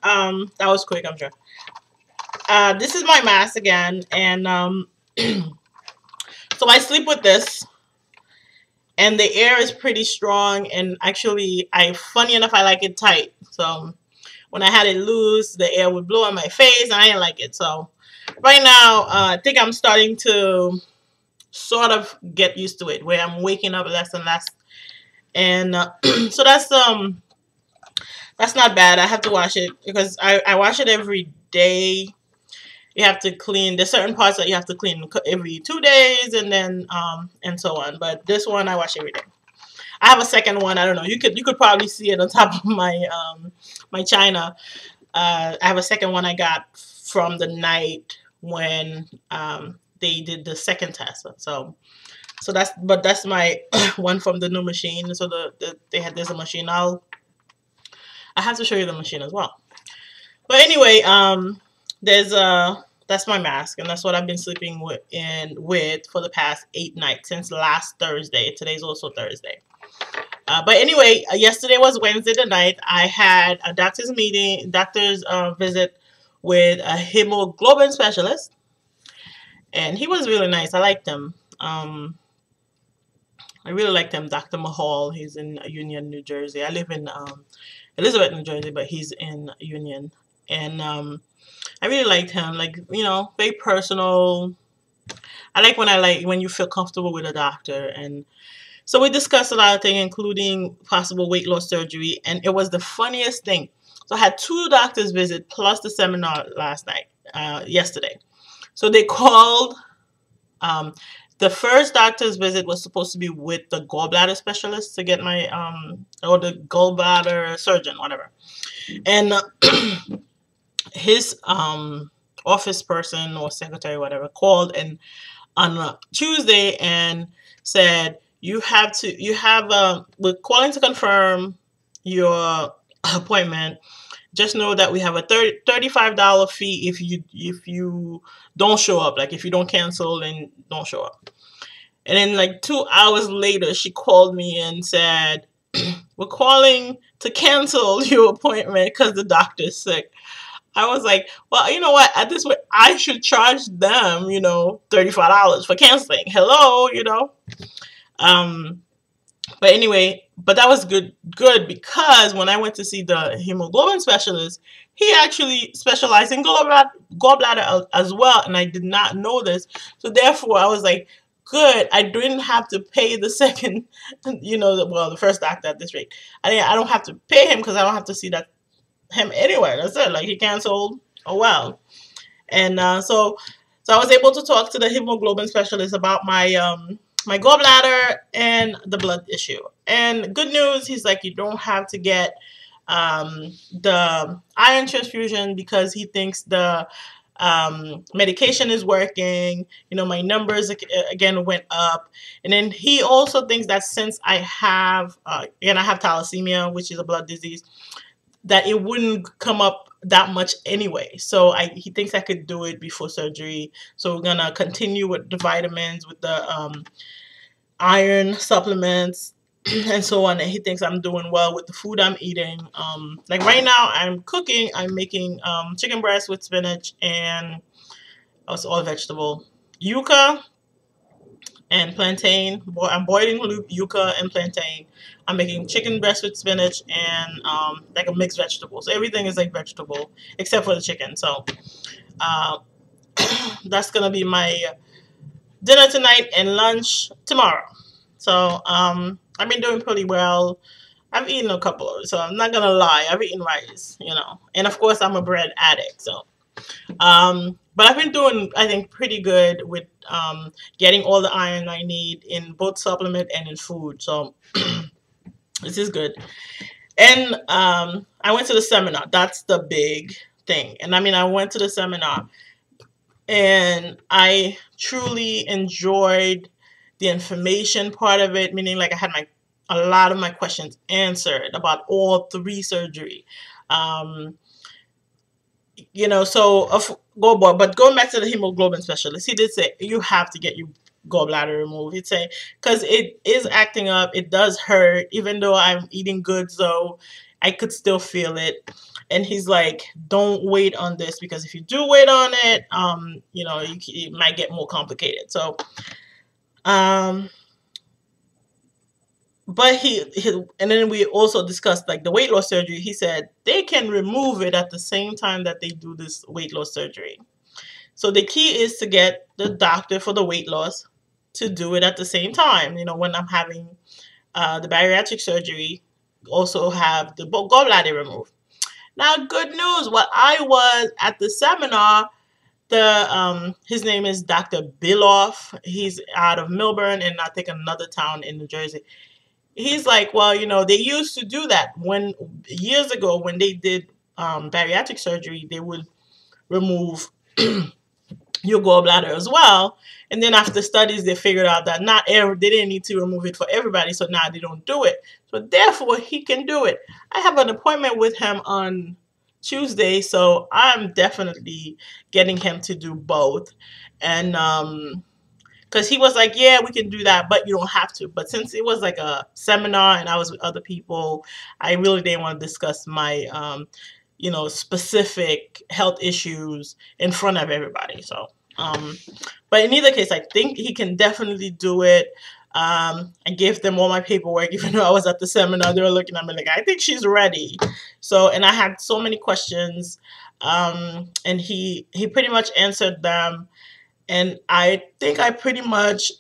That was quick, I'm sure. This is my mask again, and so I sleep with this, and the air is pretty strong, and actually, funny enough, I like it tight. So when I had it loose, the air would blow on my face, and I didn't like it. So right now, I think I'm starting to sort of get used to it, where I'm waking up less and less, and so that's not bad. I have to wash it because I wash it every day. You have to clean. There's certain parts that you have to clean every 2 days, and then and so on. But this one I wash every day. I have a second one. I don't know. You could probably see it on top of my china. I have a second one I got from the night when they did the second test. So that's my one from the new machine. So there's a machine. I have to show you the machine as well. But anyway, that's my mask, and that's what I've been sleeping with for the past 8 nights since last Thursday. Today's also Thursday. But anyway, yesterday was Wednesday the night. I had a doctor's visit with a hemoglobin specialist, and he was really nice. I liked him. I really liked him, Dr. Mahal. He's in Union, New Jersey. I live in Elizabeth, New Jersey, but he's in Union. And I really liked him. Like, very personal. I like when you feel comfortable with a doctor. And so we discussed a lot of things, including possible weight loss surgery. And it was the funniest thing. So I had 2 doctors visit plus the seminar yesterday. So they called. The first doctor's visit was supposed to be with the gallbladder specialist to get or the gallbladder surgeon, whatever. And his office person or secretary, whatever, called and on Tuesday and said, we're calling to confirm your appointment. Just know that we have a $35 fee if you don't show up. Like if you don't cancel and don't show up. And then like 2 hours later, she called me and said, we're calling to cancel your appointment because the doctor's sick. I was like, well, you know what? At this point, I should charge them, $35 for canceling. Hello, But anyway, that was good because when I went to see the hemoglobin specialist, he actually specialized in gallbladder as well, and I did not know this. So therefore, I was like, good. I didn't have to pay the second, the first doctor at this rate. I don't have to pay him because I don't have to see him anywhere. That's it. Like he canceled. Oh well. And so I was able to talk to the hemoglobin specialist about my gallbladder and the blood issue. And good news, he's like, you don't have to get the iron transfusion because he thinks the medication is working. My numbers again went up. And then he also thinks that since I have thalassemia, which is a blood disease, that it wouldn't come up that much anyway. So he thinks I could do it before surgery. So we're gonna continue with the vitamins, with the iron supplements, and so on. And he thinks I'm doing well with the food I'm eating. Like right now, I'm making chicken breast with spinach and it's all vegetable, yuca and plantain. I'm boiling yuca and plantain. I'm making chicken breast with spinach and like a mixed vegetable. So everything is like vegetable except for the chicken. So that's gonna be my dinner tonight and lunch tomorrow. So I've been doing pretty well. I've eaten a couple of, so I'm not gonna lie. I've eaten rice, and of course I'm a bread addict. So but I've been doing, I think, pretty good with getting all the iron I need in both supplement and in food. So this is good. And I went to the seminar. That's the big thing. And I went to the seminar and I truly enjoyed the information part of it, meaning like I had a lot of my questions answered about all 3 surgery. But going back to the hemoglobin specialist, he did say you have to get your gallbladder removed. He'd say because it is acting up, it does hurt, even though I'm eating good. So I could still feel it. And he's like, don't wait on this, because if you do wait on it, you know, it might get more complicated. So, but and then we also discussed like the weight loss surgery. He said they can remove it at the same time that they do this weight loss surgery. So the key is to get the doctor for the weight loss to do it at the same time. You know, when I'm having the bariatric surgery, also have the gallbladder removed. Now, good news. While I was at the seminar, his name is Dr. Bilof. He's out of Milburn and I think another town in New Jersey. He's like, well, you know, they used to do that when years ago when they did bariatric surgery, they would remove your gallbladder as well. And then after studies, they figured out that they didn't need to remove it for everybody. So now they don't do it. So therefore, he can do it. I have an appointment with him on Tuesday. So I'm definitely getting him to do both. And because he was like, yeah, we can do that, but you don't have to. But since it was like a seminar and I was with other people, I really didn't want to discuss my you know, specific health issues in front of everybody. So, but in either case, I think he can definitely do it. I gave them all my paperwork, even though I was at the seminar. They were looking at me like, I think she's ready. So, and I had so many questions, and he pretty much answered them. And I think I pretty much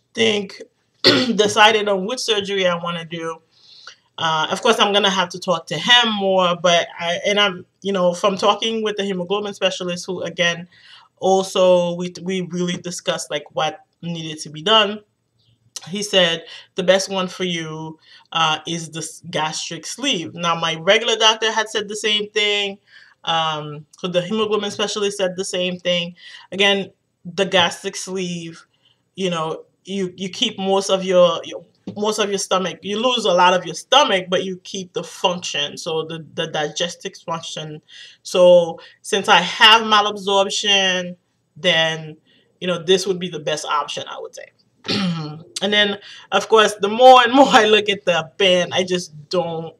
decided on which surgery I want to do. Of course, I'm gonna have to talk to him more, but I'm, you know, from talking with the hemoglobin specialist, who again, also we really discussed like what needed to be done. He said the best one for you is the gastric sleeve. Now, my regular doctor had said the same thing. So the hemoglobin specialist said the same thing. Again, the gastric sleeve, you know, you keep most of your stomach. You lose a lot of your stomach, but you keep the function, so the digestive function. So since I have malabsorption, then, you know, this would be the best option, I would say. And then, of course, the more and more I look at the band, I just don't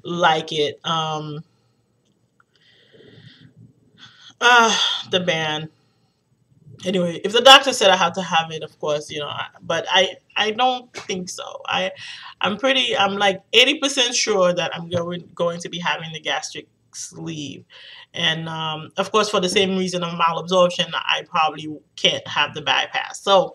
like it. The band. Anyway, if the doctor said I had to have it, of course, you know, but I don't think so. I'm like 80% sure that I'm going to be having the gastric sleeve. And of course, for the same reason of malabsorption, I probably can't have the bypass. So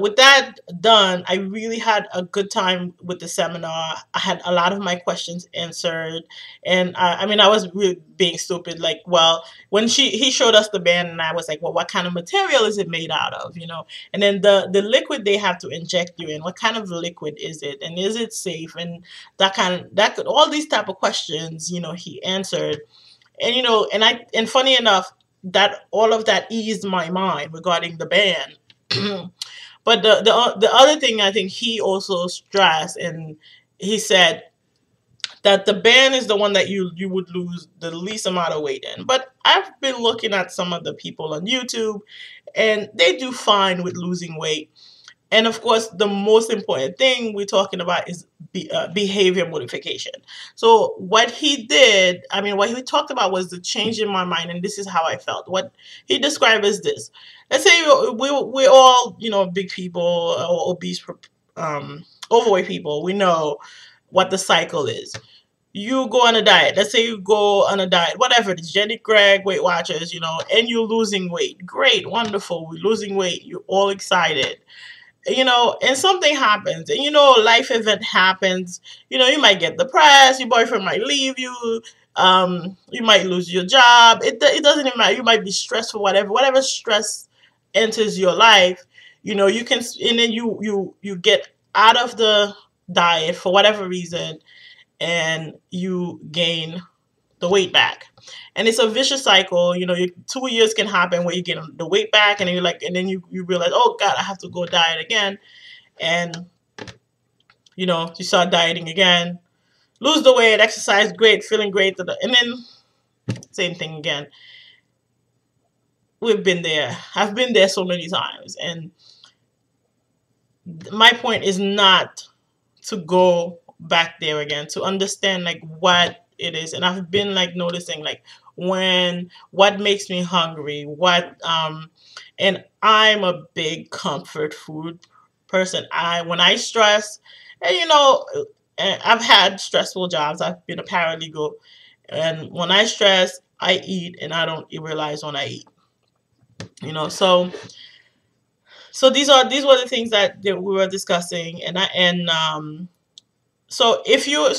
with that done, I really had a good time with the seminar. I had a lot of my questions answered. And I mean, I was really being stupid. Like, well, when he showed us the band, and I was like, well, what kind of material is it made out of, you know? And then the liquid they have to inject you in, what kind of liquid is it? And is it safe? And all these type of questions, you know, he answered. And, you know, and funny enough, that all of that eased my mind regarding the band. But the other thing I think he also stressed, and he said that the band is the one that you would lose the least amount of weight in. But I've been looking at some of the people on YouTube, and they do fine with losing weight. And of course, the most important thing we're talking about is behavior modification. So what he did, I mean, what he talked about was the change in my mind, and this is how I felt. What he described as this. Let's say we're all, you know, big people or obese, overweight people. We know what the cycle is. You go on a diet. Let's say you go on a diet, whatever it is, Jenny Craig, Weight Watchers, you know, and you're losing weight. Great, wonderful. We're losing weight. You're all excited. You know, and something happens, and you know, life event happens. You know, you might get depressed, your boyfriend might leave you, you might lose your job. It doesn't even matter. You might be stressed for whatever stress enters your life. You know, you can, and then you get out of the diet for whatever reason, and you gain the weight back. And it's a vicious cycle. You know, 2 years can happen where you get the weight back, and then you're like, and then you realize, oh God, I have to go diet again. And, you know, you start dieting again, lose the weight, exercise, great, feeling great. And then same thing again. We've been there. I've been there so many times. And my point is not to go back there again to understand like what it is. And I've been like noticing like what makes me hungry, and I'm a big comfort food person. When I stress, and I've had stressful jobs. I've been a paralegal, and when I stress, I eat, and I don't realize when I eat. So these were the things that we were discussing, if you're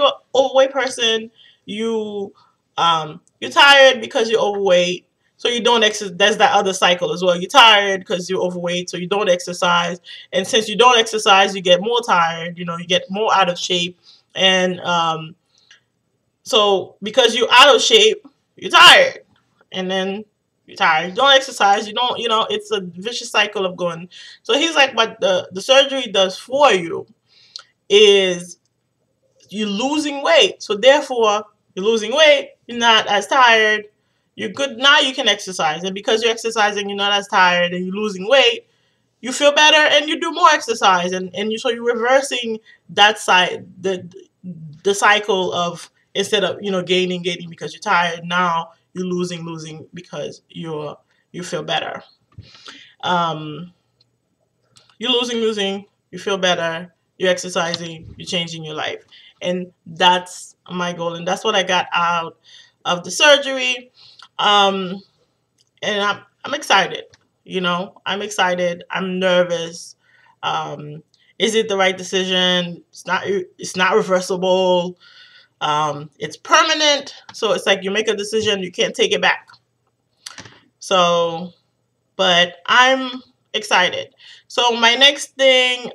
an overweight person, you're tired because you're overweight, so you don't exercise. There's that other cycle as well. You're tired because you're overweight, so you don't exercise, and since you don't exercise, you get more tired. You get more out of shape, and so because you're out of shape, you're tired, and then you're tired. You don't exercise. You don't. It's a vicious cycle of going. So he's like, what the surgery does for you is you're losing weight. So therefore, you're losing weight. You're not as tired. You're good now. You can exercise, and because you're exercising, you're not as tired, and you're losing weight. You feel better, and you do more exercise, so you're reversing that side the cycle of, instead of gaining because you're tired, now you're losing because you feel better. You're losing, you feel better, you're exercising, you're changing your life. And that's my goal. And that's what I got out of the surgery. And I'm excited. I'm excited. I'm nervous. Is it the right decision? It's not reversible. It's permanent. So it's like you make a decision, you can't take it back. So, but I'm excited. So my next thing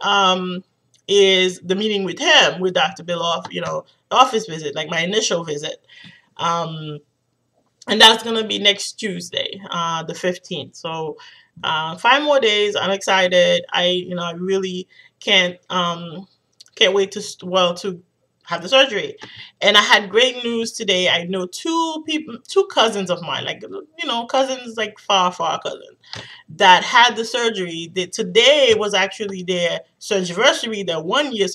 is the meeting with him, with Dr. Bilof, the office visit, like my initial visit. And that's going to be next Tuesday, the 15th. So 5 more days. I'm excited. I really can't wait to have the surgery. And I had great news today. I know two cousins of mine, like, cousins, like far cousins, that had the surgery. Today was actually their surgery, their 1-year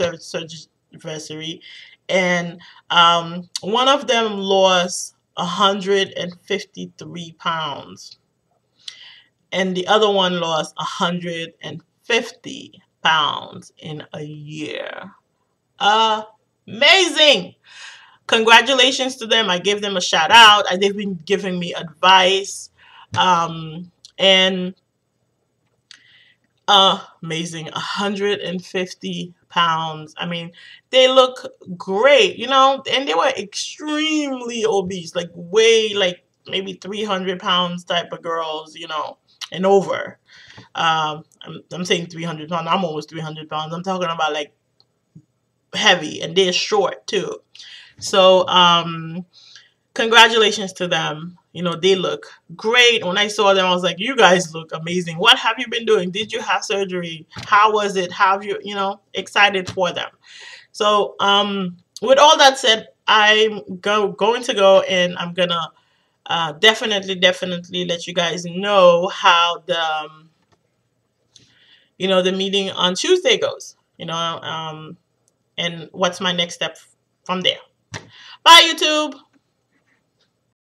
surgery. And one of them lost 153 pounds. And the other one lost 150 pounds in a year. Amazing. Congratulations to them. I gave them a shout out. They've been giving me advice. And amazing. 150 pounds. I mean, they look great, and they were extremely obese, like way, like maybe 300 pounds type of girls, and over. I'm saying 300 pounds. I'm almost 300 pounds. I'm talking about like heavy, and they're short too. So congratulations to them. They look great. When I saw them, I was like, you guys look amazing. What have you been doing? Did you have surgery? How was it? How have you, excited for them? So with all that said, I'm going to go, and I'm gonna definitely let you guys know how the meeting on Tuesday goes, and what's my next step from there. Bye, YouTube.